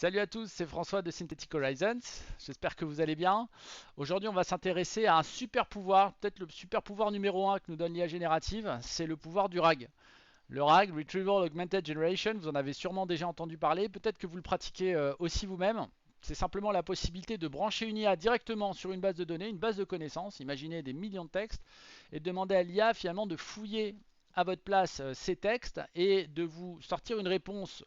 Salut à tous, c'est François de Synthetic Horizons. J'espère que vous allez bien. Aujourd'hui, on va s'intéresser à un super pouvoir, peut-être le super pouvoir numéro un que nous donne l'IA générative, c'est le pouvoir du RAG. Le RAG, Retrieval Augmented Generation, vous en avez sûrement déjà entendu parler, peut-être que vous le pratiquez aussi vous-même. C'est simplement la possibilité de brancher une IA directement sur une base de données, une base de connaissances, imaginez des millions de textes, et de demander à l'IA finalement de fouiller à votre place ces textes et de vous sortir une réponse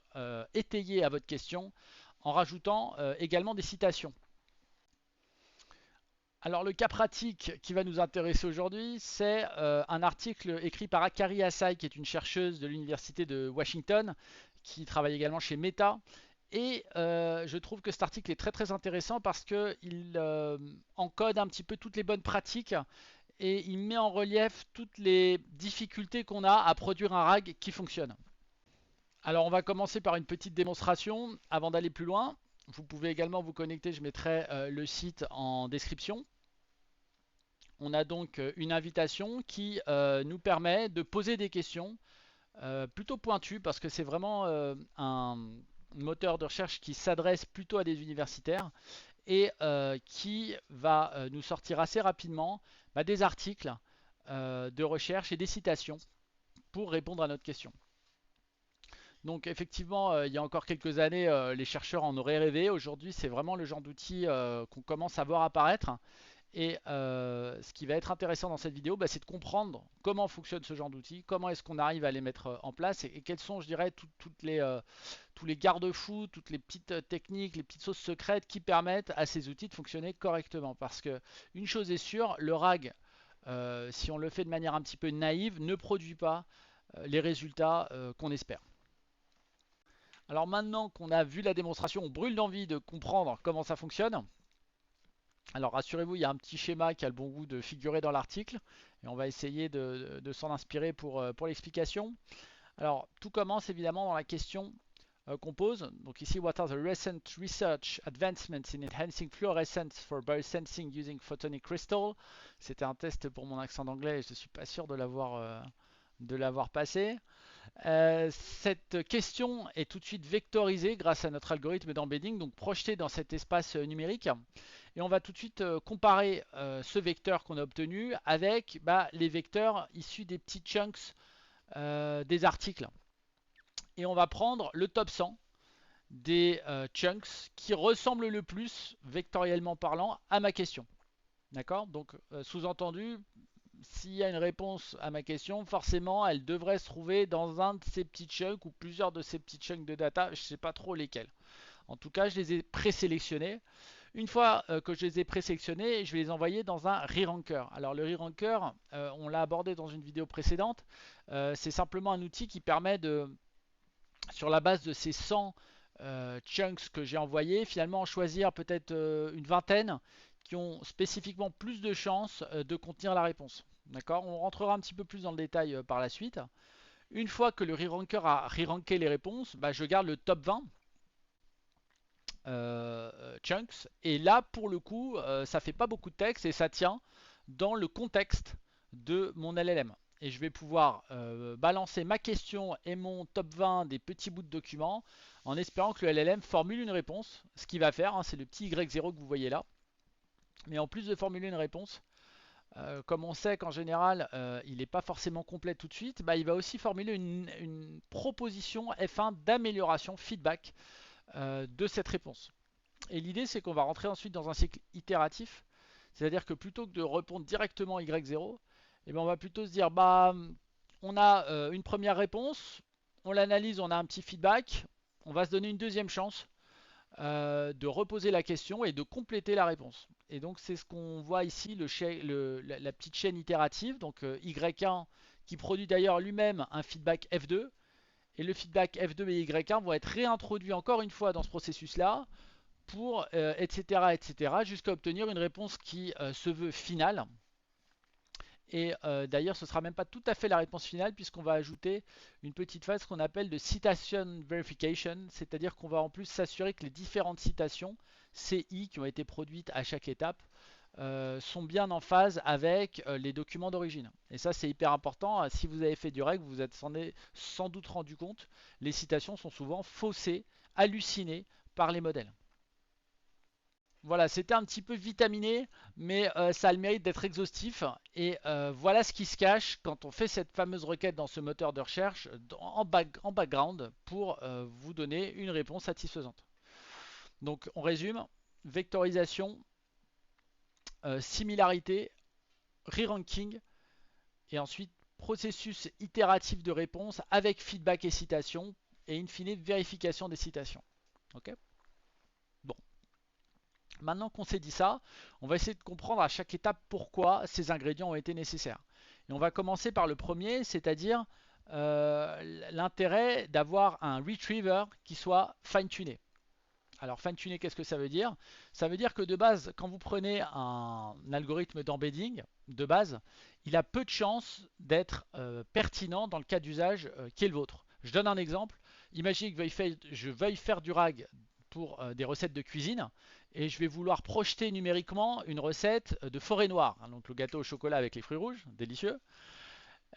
étayée à votre question en rajoutant également des citations. Alors le cas pratique qui va nous intéresser aujourd'hui, c'est un article écrit par Akari Asai, qui est une chercheuse de l'université de Washington, qui travaille également chez Meta. Et je trouve que cet article est très très intéressant parce qu'il encode un petit peu toutes les bonnes pratiques et il met en relief toutes les difficultés qu'on a à produire un RAG qui fonctionne. Alors on va commencer par une petite démonstration avant d'aller plus loin. Vous pouvez également vous connecter, je mettrai le site en description. On a donc une invitation qui nous permet de poser des questions plutôt pointues parce que c'est vraiment un moteur de recherche qui s'adresse plutôt à des universitaires et qui va nous sortir assez rapidement des articles de recherche et des citations pour répondre à notre question. Donc effectivement, il y a encore quelques années, les chercheurs en auraient rêvé. Aujourd'hui, c'est vraiment le genre d'outil qu'on commence à voir apparaître. Et ce qui va être intéressant dans cette vidéo, c'est de comprendre comment fonctionne ce genre d'outils, comment est-ce qu'on arrive à les mettre en place et quels sont, je dirais, tous les garde-fous, toutes les petites techniques, les petites sauces secrètes qui permettent à ces outils de fonctionner correctement. Parce que une chose est sûre, le RAG, si on le fait de manière un petit peu naïve, ne produit pas les résultats qu'on espère. Alors maintenant qu'on a vu la démonstration, on brûle d'envie de comprendre comment ça fonctionne. Alors rassurez-vous, il y a un petit schéma qui a le bon goût de figurer dans l'article et on va essayer de s'en inspirer pour l'explication. Alors tout commence évidemment dans la question qu'on pose. Donc ici, what are the recent research advancements in enhancing fluorescence for biosensing using photonic crystal? C'était un test pour mon accent d'anglais et je ne suis pas sûr de l'avoir passé. Cette question est tout de suite vectorisée grâce à notre algorithme d'embedding, donc projetée dans cet espace numérique. Et on va tout de suite comparer ce vecteur qu'on a obtenu avec les vecteurs issus des petits chunks des articles. Et on va prendre le top 100 des chunks qui ressemblent le plus, vectoriellement parlant, à ma question. D'accord? Donc, sous-entendu, s'il y a une réponse à ma question, forcément, elle devrait se trouver dans un de ces petits chunks ou plusieurs de ces petits chunks de data. Je ne sais pas trop lesquels. En tout cas, je les ai présélectionnés. Une fois que je les ai présélectionnés, je vais les envoyer dans un re-ranker. Alors le re-ranker, on l'a abordé dans une vidéo précédente, c'est simplement un outil qui permet de, sur la base de ces 100 chunks que j'ai envoyés, finalement choisir peut-être une vingtaine qui ont spécifiquement plus de chances de contenir la réponse. D'accord? On rentrera un petit peu plus dans le détail par la suite. Une fois que le re-ranker a re-ranké les réponses, je garde le top 20 chunks. Et là, pour le coup, ça fait pas beaucoup de texte et ça tient dans le contexte de mon LLM. Et je vais pouvoir balancer ma question et mon top 20 des petits bouts de documents en espérant que le LLM formule une réponse. Ce qu'il va faire, c'est le petit Y0 que vous voyez là. Mais en plus de formuler une réponse, comme on sait qu'en général, il n'est pas forcément complet tout de suite, il va aussi formuler une proposition F1 d'amélioration, feedback de cette réponse. Et l'idée, c'est qu'on va rentrer ensuite dans un cycle itératif, c'est-à-dire que plutôt que de répondre directement Y0, on va plutôt se dire, on a une première réponse, on l'analyse, on a un petit feedback, on va se donner une deuxième chance de reposer la question et de compléter la réponse. Et donc c'est ce qu'on voit ici, la petite chaîne itérative, donc Y1 qui produit d'ailleurs lui-même un feedback F2, et le feedback F2 et Y1 vont être réintroduits encore une fois dans ce processus-là, pour etc. etc. jusqu'à obtenir une réponse qui se veut finale. Et d'ailleurs, ce ne sera même pas tout à fait la réponse finale puisqu'on va ajouter une petite phase qu'on appelle de citation verification, c'est-à-dire qu'on va en plus s'assurer que les différentes citations CI qui ont été produites à chaque étape sont bien en phase avec les documents d'origine. Et ça, c'est hyper important. Si vous avez fait du reg, vous êtes sans doute rendu compte, les citations sont souvent faussées, hallucinées par les modèles. Voilà, c'était un petit peu vitaminé, mais ça a le mérite d'être exhaustif. Et voilà ce qui se cache quand on fait cette fameuse requête dans ce moteur de recherche en background pour vous donner une réponse satisfaisante. Donc on résume, vectorisation, similarité, re-ranking, et ensuite processus itératif de réponse avec feedback et citation, et in fine vérification des citations. Ok. Bon, maintenant qu'on s'est dit ça, on va essayer de comprendre à chaque étape pourquoi ces ingrédients ont été nécessaires. Et on va commencer par le premier, c'est-à-dire l'intérêt d'avoir un retriever qui soit fine-tuné. Alors fine-tuner, qu'est-ce que ça veut dire? Ça veut dire que de base, quand vous prenez un algorithme d'embedding, de base, il a peu de chances d'être pertinent dans le cas d'usage qui est le vôtre. Je donne un exemple. Imaginez que je veuille faire du RAG pour des recettes de cuisine et je vais vouloir projeter numériquement une recette de forêt noire, hein, donc le gâteau au chocolat avec les fruits rouges, délicieux.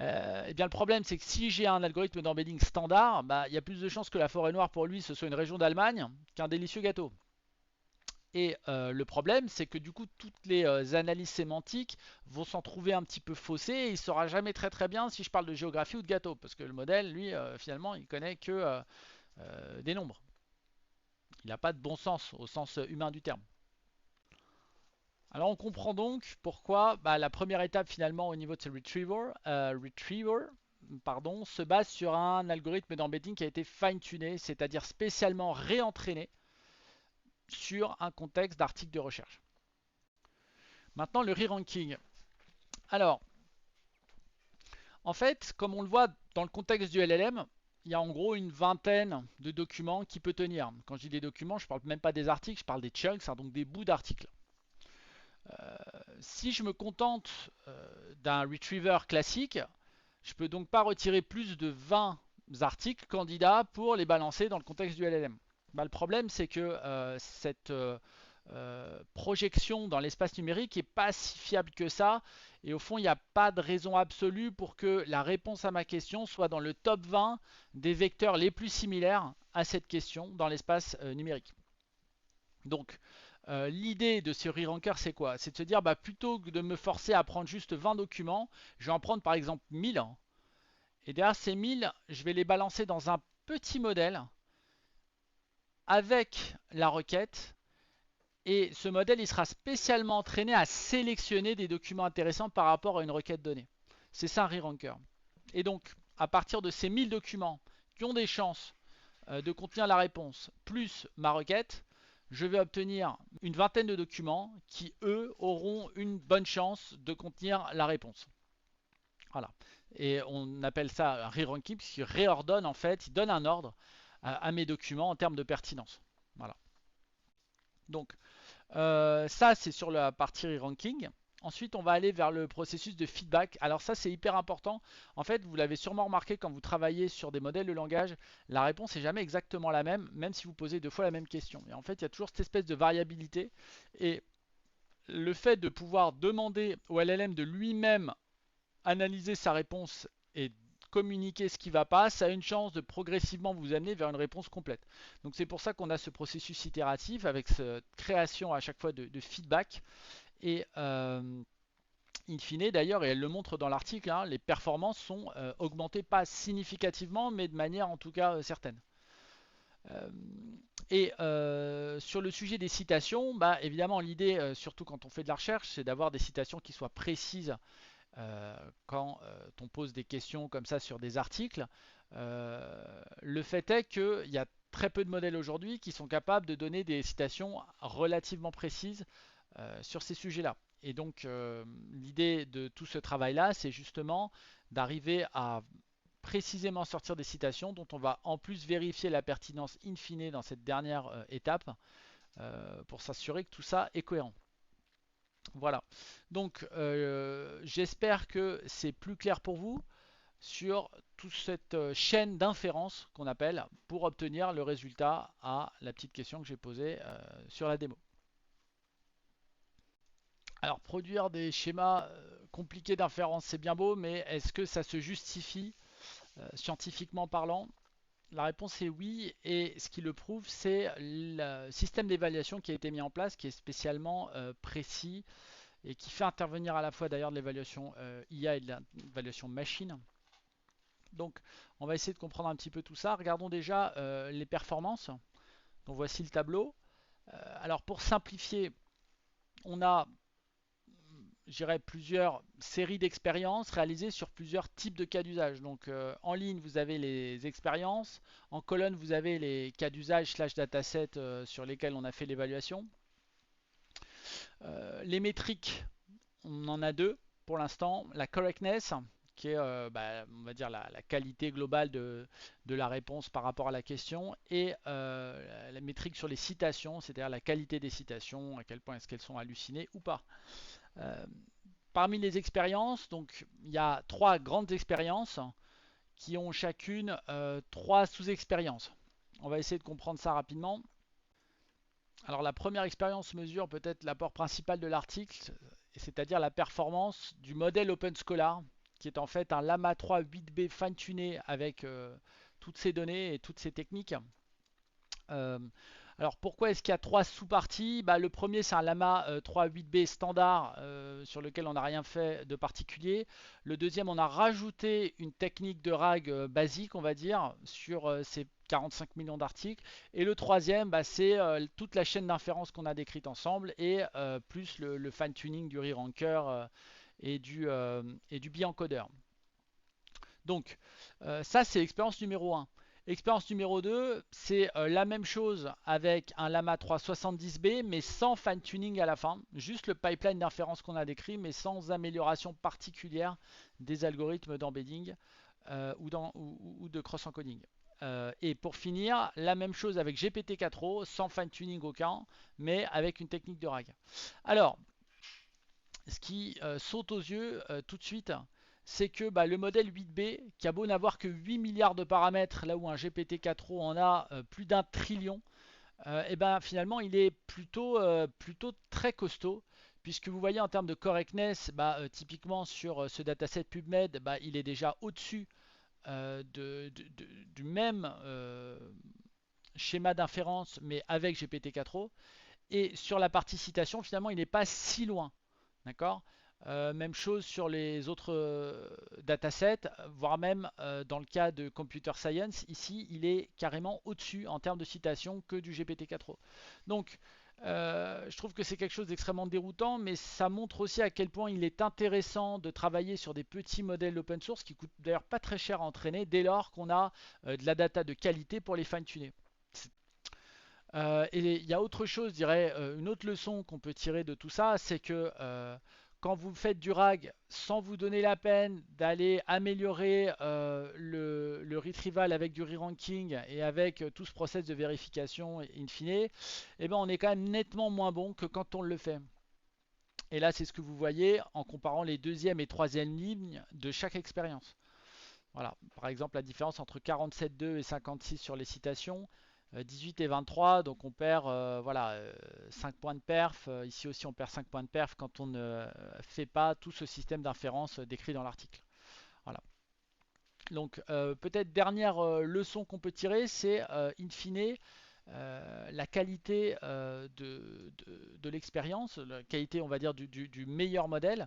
Eh bien, le problème, c'est que si j'ai un algorithme d'embedding standard, bah, il y a plus de chances que la forêt noire pour lui ce soit une région d'Allemagne qu'un délicieux gâteau. Et le problème, c'est que du coup, toutes les analyses sémantiques vont s'en trouver un petit peu faussées et il ne saura jamais très très bien si je parle de géographie ou de gâteau, parce que le modèle, lui, finalement, il connaît que des nombres. Il n'a pas de bon sens au sens humain du terme. Alors on comprend donc pourquoi la première étape finalement au niveau de ce retriever pardon, se base sur un algorithme d'embedding qui a été fine-tuné, c'est-à-dire spécialement réentraîné sur un contexte d'article de recherche. Maintenant le re-ranking. Alors, en fait, comme on le voit dans le contexte du LLM, il y a en gros une vingtaine de documents qui peut tenir. Quand je dis des documents, je ne parle même pas des articles, je parle des chunks, hein, donc des bouts d'articles. Si je me contente d'un retriever classique, je ne peux donc pas retirer plus de 20 articles candidats pour les balancer dans le contexte du LLM. Le problème, c'est que cette projection dans l'espace numérique n'est pas si fiable que ça. Et au fond, il n'y a pas de raison absolue pour que la réponse à ma question soit dans le top 20 des vecteurs les plus similaires à cette question dans l'espace numérique. Donc, l'idée de ce re-ranker, c'est quoi? C'est de se dire, plutôt que de me forcer à prendre juste 20 documents, je vais en prendre par exemple 1000. Et derrière ces 1000, je vais les balancer dans un petit modèle avec la requête. Et ce modèle, il sera spécialement entraîné à sélectionner des documents intéressants par rapport à une requête donnée. C'est ça un re-ranker. Et donc, à partir de ces 1000 documents qui ont des chances de contenir la réponse, plus ma requête, je vais obtenir une vingtaine de documents qui, eux, auront une bonne chance de contenir la réponse. Voilà. Et on appelle ça un re-ranking puisqu'il réordonne en fait, il donne un ordre à mes documents en termes de pertinence. Voilà. Donc, ça, c'est sur la partie re-ranking. Ensuite, on va aller vers le processus de feedback. Alors ça, c'est hyper important. En fait, vous l'avez sûrement remarqué quand vous travaillez sur des modèles de langage, la réponse n'est jamais exactement la même, même si vous posez deux fois la même question. Et en fait, il y a toujours cette espèce de variabilité. Et le fait de pouvoir demander au LLM de lui-même analyser sa réponse et communiquer ce qui ne va pas, ça a une chance de progressivement vous amener vers une réponse complète. Donc c'est pour ça qu'on a ce processus itératif avec cette création à chaque fois de feedback. Et in fine d'ailleurs, et elle le montre dans l'article, hein, les performances sont augmentées pas significativement, mais de manière en tout cas certaine. Et sur le sujet des citations, évidemment l'idée, surtout quand on fait de la recherche, c'est d'avoir des citations qui soient précises quand on pose des questions comme ça sur des articles. Le fait est qu'il y a très peu de modèles aujourd'hui qui sont capables de donner des citations relativement précises sur ces sujets-là. Et donc l'idée de tout ce travail-là, c'est justement d'arriver à précisément sortir des citations dont on va en plus vérifier la pertinence in fine dans cette dernière étape pour s'assurer que tout ça est cohérent. Voilà. Donc j'espère que c'est plus clair pour vous sur toute cette chaîne d'inférence qu'on appelle pour obtenir le résultat à la petite question que j'ai posée sur la démo. Alors produire des schémas compliqués d'inférence c'est bien beau, mais est-ce que ça se justifie scientifiquement parlant? La réponse est oui, et ce qui le prouve, c'est le système d'évaluation qui a été mis en place, qui est spécialement précis et qui fait intervenir à la fois d'ailleurs de l'évaluation IA et de l'évaluation machine. Donc, on va essayer de comprendre un petit peu tout ça. Regardons déjà les performances. Donc, voici le tableau. Alors, pour simplifier, on a, je dirais, plusieurs séries d'expériences réalisées sur plusieurs types de cas d'usage. Donc, en ligne, vous avez les expériences. En colonne, vous avez les cas d'usage slash dataset sur lesquels on a fait l'évaluation. Les métriques, on en a deux pour l'instant. La correctness, qui est, on va dire, la qualité globale de la réponse par rapport à la question, et la métrique sur les citations, c'est-à-dire la qualité des citations, à quel point est-ce qu'elles sont hallucinées ou pas. Euh, Parmi les expériences, donc il y a trois grandes expériences qui ont chacune trois sous-expériences. On va essayer de comprendre ça rapidement. Alors la première expérience mesure peut-être l'apport principal de l'article, c'est-à-dire la performance du modèle OpenScholar, qui est en fait un Llama 3 8B fine-tuné avec toutes ces données et toutes ces techniques. Euh, alors pourquoi est-ce qu'il y a trois sous-parties? Le premier c'est un Llama 3 8B standard sur lequel on n'a rien fait de particulier. Le deuxième, on a rajouté une technique de RAG basique, on va dire, sur ces 45 millions d'articles. Et le troisième, c'est toute la chaîne d'inférence qu'on a décrite ensemble et plus le fine-tuning du re-ranker et du bi-encodeur. Donc, ça, c'est l'expérience numéro 1. Expérience numéro 2, c'est la même chose avec un Llama 370B, mais sans fine-tuning à la fin. Juste le pipeline d'inférence qu'on a décrit, mais sans amélioration particulière des algorithmes d'embedding ou de cross-encoding. Et pour finir, la même chose avec GPT-4o, sans fine-tuning aucun, mais avec une technique de RAG. Alors, ce qui saute aux yeux tout de suite, c'est que le modèle 8B, qui a beau n'avoir que 8 milliards de paramètres, là où un GPT-4o en a plus d'un trillion, et finalement il est plutôt très costaud, puisque vous voyez en termes de correctness, typiquement sur ce dataset PubMed, il est déjà au-dessus du même schéma d'inférence, mais avec GPT-4o. Et sur la partie citation, finalement, il n'est pas si loin. D'accord. Même chose sur les autres datasets, voire même dans le cas de Computer Science, ici il est carrément au-dessus en termes de citation que du GPT-4o. Donc je trouve que c'est quelque chose d'extrêmement déroutant, mais ça montre aussi à quel point il est intéressant de travailler sur des petits modèles open source qui coûtent d'ailleurs pas très cher à entraîner dès lors qu'on a de la data de qualité pour les fine-tuner. Et il y a autre chose, je dirais, une autre leçon qu'on peut tirer de tout ça, c'est que quand vous faites du RAG sans vous donner la peine d'aller améliorer le retrieval avec du re-ranking et avec tout ce process de vérification in fine, on est quand même nettement moins bon que quand on le fait. Et là, c'est ce que vous voyez en comparant les deuxième et troisième lignes de chaque expérience. Voilà, par exemple, la différence entre 47,2 et 56 sur les citations, 18 et 23, donc on perd 5 points de perf. Ici aussi, on perd 5 points de perf quand on ne fait pas tout ce système d'inférence décrit dans l'article. Voilà. Donc, peut-être dernière leçon qu'on peut tirer, c'est in fine la qualité de l'expérience, la qualité, on va dire, du meilleur modèle.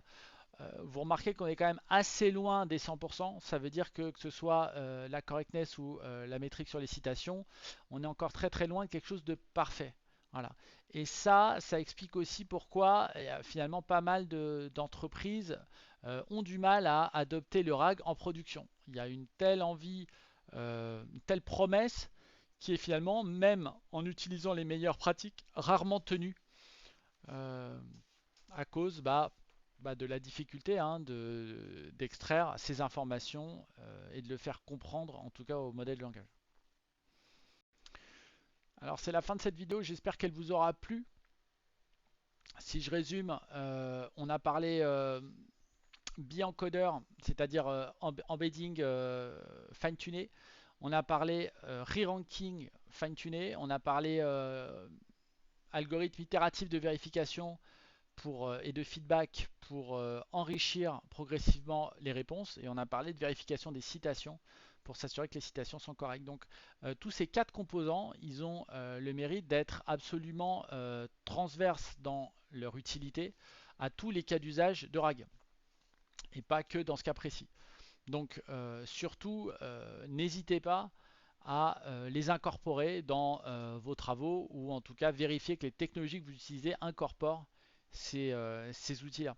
Vous remarquez qu'on est quand même assez loin des 100%. Ça veut dire que ce soit la correctness ou la métrique sur les citations, on est encore très très loin de quelque chose de parfait. Voilà. Et ça explique aussi pourquoi finalement pas mal d'entreprises ont du mal à adopter le RAG en production. Il y a une telle envie, une telle promesse qui est finalement, même en utilisant les meilleures pratiques, rarement tenue euh, à cause de la difficulté d'extraire ces informations et de le faire comprendre, en tout cas au modèle de langage. Alors c'est la fin de cette vidéo, j'espère qu'elle vous aura plu. Si je résume, on a parlé bi-encodeur, c'est-à-dire embedding fine-tuné. On a parlé re-ranking fine-tuné. On a parlé algorithme itératif de vérification et de feedback pour enrichir progressivement les réponses. Et on a parlé de vérification des citations pour s'assurer que les citations sont correctes. Donc tous ces quatre composants, ils ont le mérite d'être absolument transverses dans leur utilité à tous les cas d'usage de RAG, et pas que dans ce cas précis. Donc surtout, n'hésitez pas à les incorporer dans vos travaux, ou en tout cas vérifier que les technologies que vous utilisez incorporent ces outils-là.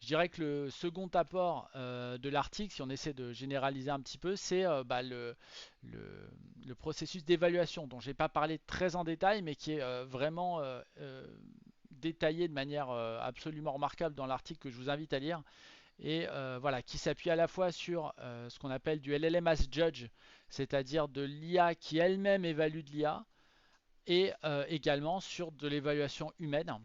Je dirais que le second apport de l'article, si on essaie de généraliser un petit peu, c'est le- le processus d'évaluation dont je n'ai pas parlé très en détail, mais qui est vraiment détaillé de manière absolument remarquable dans l'article que je vous invite à lire, et voilà, qui s'appuie à la fois sur ce qu'on appelle du LLM as Judge, c'est-à-dire de l'IA qui elle-même évalue de l'IA, et également sur de l'évaluation humaine,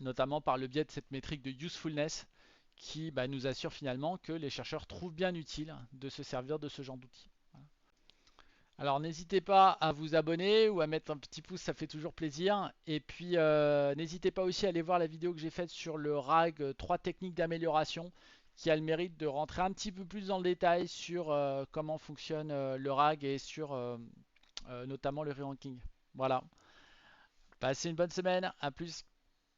notamment par le biais de cette métrique de usefulness qui nous assure finalement que les chercheurs trouvent bien utile de se servir de ce genre d'outils. Alors n'hésitez pas à vous abonner ou à mettre un petit pouce, ça fait toujours plaisir. Et puis n'hésitez pas aussi à aller voir la vidéo que j'ai faite sur le RAG, 3 techniques d'amélioration, qui a le mérite de rentrer un petit peu plus dans le détail sur comment fonctionne le RAG et sur notamment le re-ranking. Voilà. Passez une bonne semaine, à plus.